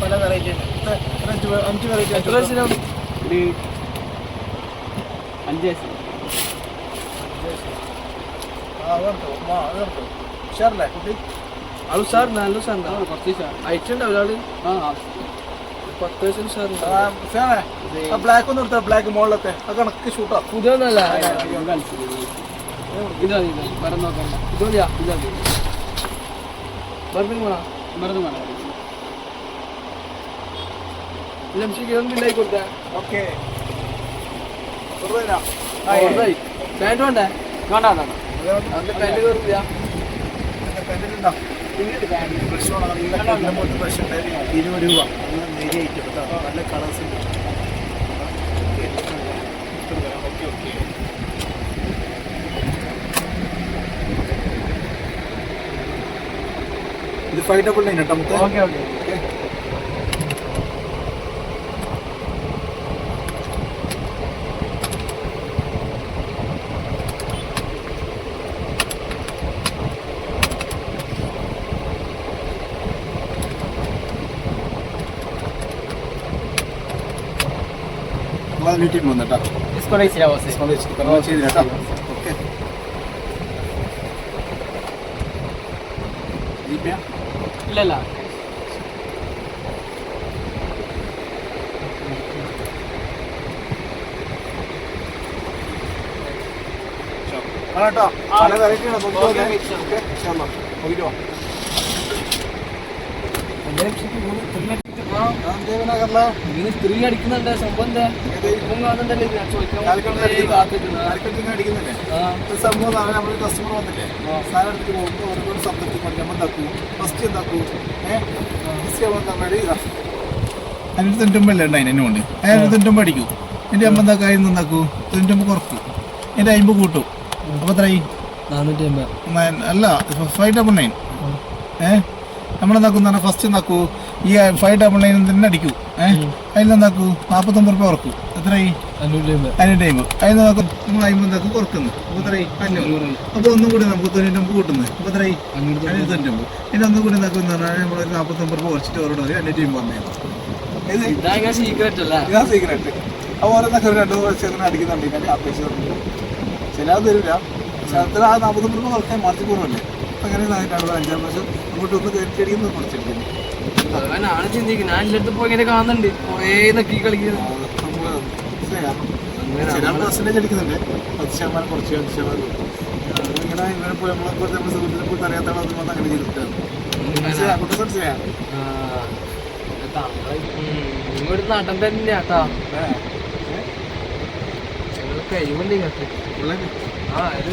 പല വെറൈറ്റി അഞ്ച് വെറൈറ്റി എത്ര വയസ്സിനാണ്? ഒരു 5 വയസ്സ്. ഉഷാറല്ലേ കുട്ടി? അത് ഉഷാർ, നല്ല ഉഷാറുണ്ട്. കുറച്ച് ഉഷാർ അയച്ചുണ്ടാവില്ല ആള്. 10 വയസ്സിന് ഉഷാറുണ്ട്. ബ്ലാക്ക് ഒന്നും എടുത്താ ബ്ലാക്ക് മോളിലൊക്കെ അത് കണക്ക് ഷൂട്ടാ. പുതിയൊന്നല്ല, ഇതാ മരം നോക്കണ്ട. ഇതോളിയാ ഇതാ മരുന്നും വേണം. മരുന്ന് വേണം. ബില്ലായി കൊടുത്തേ. ഓക്കെ പാൻറ് വേണ്ടേ? വേണ്ട വേണ്ട. അതിന്റെ പാൻറ് കയറില്ല. പെൻഡിലുണ്ടോ? ഫ്രഷ് വേണം. നല്ല ഫ്രഷ് ഉണ്ട്. 20 രൂപ. നേരിയ ഐറ്റം കേട്ടോ. നല്ല കളേഴ്സ് ഉണ്ട്. ഇത് 599 കേട്ടോ നമുക്ക്. Okay okay. ടീം വന്നിട്ടാ ചെയ്തിട്ടാ. ഓക്കെ ഇല്ലല്ല. കേട്ടോ പല വെറൈറ്റിയാണ്. സ്ത്രീ അടിക്കുന്നുണ്ട്. സംഭവം എന്താ കാണുന്നുണ്ടല്ലേ? സംഭവം നമ്മൾ കസ്റ്റമർ വന്നില്ലേ സാധനം എടുത്തിട്ട് പോകുമ്പോൾ ഒരുപാട് സംതൃപ്തി കൊണ്ട് നമ്മൾ എന്താക്കൂ ഫസ്റ്റ് എന്താക്കൂ അതിന് 99 ഉണ്ട്. അതിനെ കൊണ്ട് അതിന് 99 അടിക്കും. എൻ്റെ അമ്മ എന്താക്കും അതിന് എന്താക്കൂ 99 കുറക്കും. എൻ്റെ 50 കൂട്ടും. അപ്പോൾ എത്രയായി? 450. അല്ല 599. നമ്മളെന്താക്കും പറഞ്ഞാൽ ഫസ്റ്റ് എന്താക്കൂ ഈ 599 തന്നെ അടിക്കൂ. അതിലെന്താക്കൂ 49 രൂപ കുറക്കും. എത്രയായി? 550. അതിന് നോക്കും നമ്മൾ 50 എന്താക്കും കുറക്കുന്നു. അപ്പോൾ എത്രയായി? 500. അപ്പോൾ ഒന്നും കൂടി നമുക്ക് 99 കൂട്ടുന്നത്. അപ്പോൾ എത്രയായി? 599. ഇനി ഒന്നും കൂടി എന്താക്കും എന്ന് പറഞ്ഞാൽ നമ്മളൊരു 49 രൂപ കുറച്ചിട്ട് ഓരോട് 550 പറഞ്ഞു. ഇതാ സീക്രറ്റ് അല്ല. ഇതാ സീക്രറ്റ്. അപ്പോൾ ഓരോന്നൊക്കെ ഒരു 2 വർഷം അടിക്കുന്നുണ്ടെങ്കിൽ അപേക്ഷിച്ച് ചില അത് തരില്ല. പക്ഷെ അത്ര ആ 49 രൂപ കുറക്കാൻ മാർച്ച് കുറവല്ലേ. അങ്ങനെ 5 വർഷം അങ്ങോട്ട് ഒന്ന് കയറ്റിയടിക്കുന്നത് കുറച്ചിരിക്കുന്നു. ആണ് ചിന്തിക്കുന്നത്. ഞാൻ എല്ലായിടത്തും പോയി ഇങ്ങനെ കാണുന്നുണ്ട് കുറേ നക്കി കളിക്കുന്നത്. ചില പെർസെൻറ്റേജ് അടിക്കുന്നുണ്ട്. 10% കുറച്ച് 5% ഇങ്ങനെ ഇവരെ പോയി നമ്മളെ നമ്മുടെ സുഹൃത്തിനെ പോയി അറിയാത്ത അത് വന്ന് അങ്ങനെ ചെയ്തിട്ടാണ്. ഇങ്ങോട്ട് നടൻ തന്നെയാട്ടാ. കഴിവുണ്ട് ഇങ്ങോട്ട്. ആ ഇത്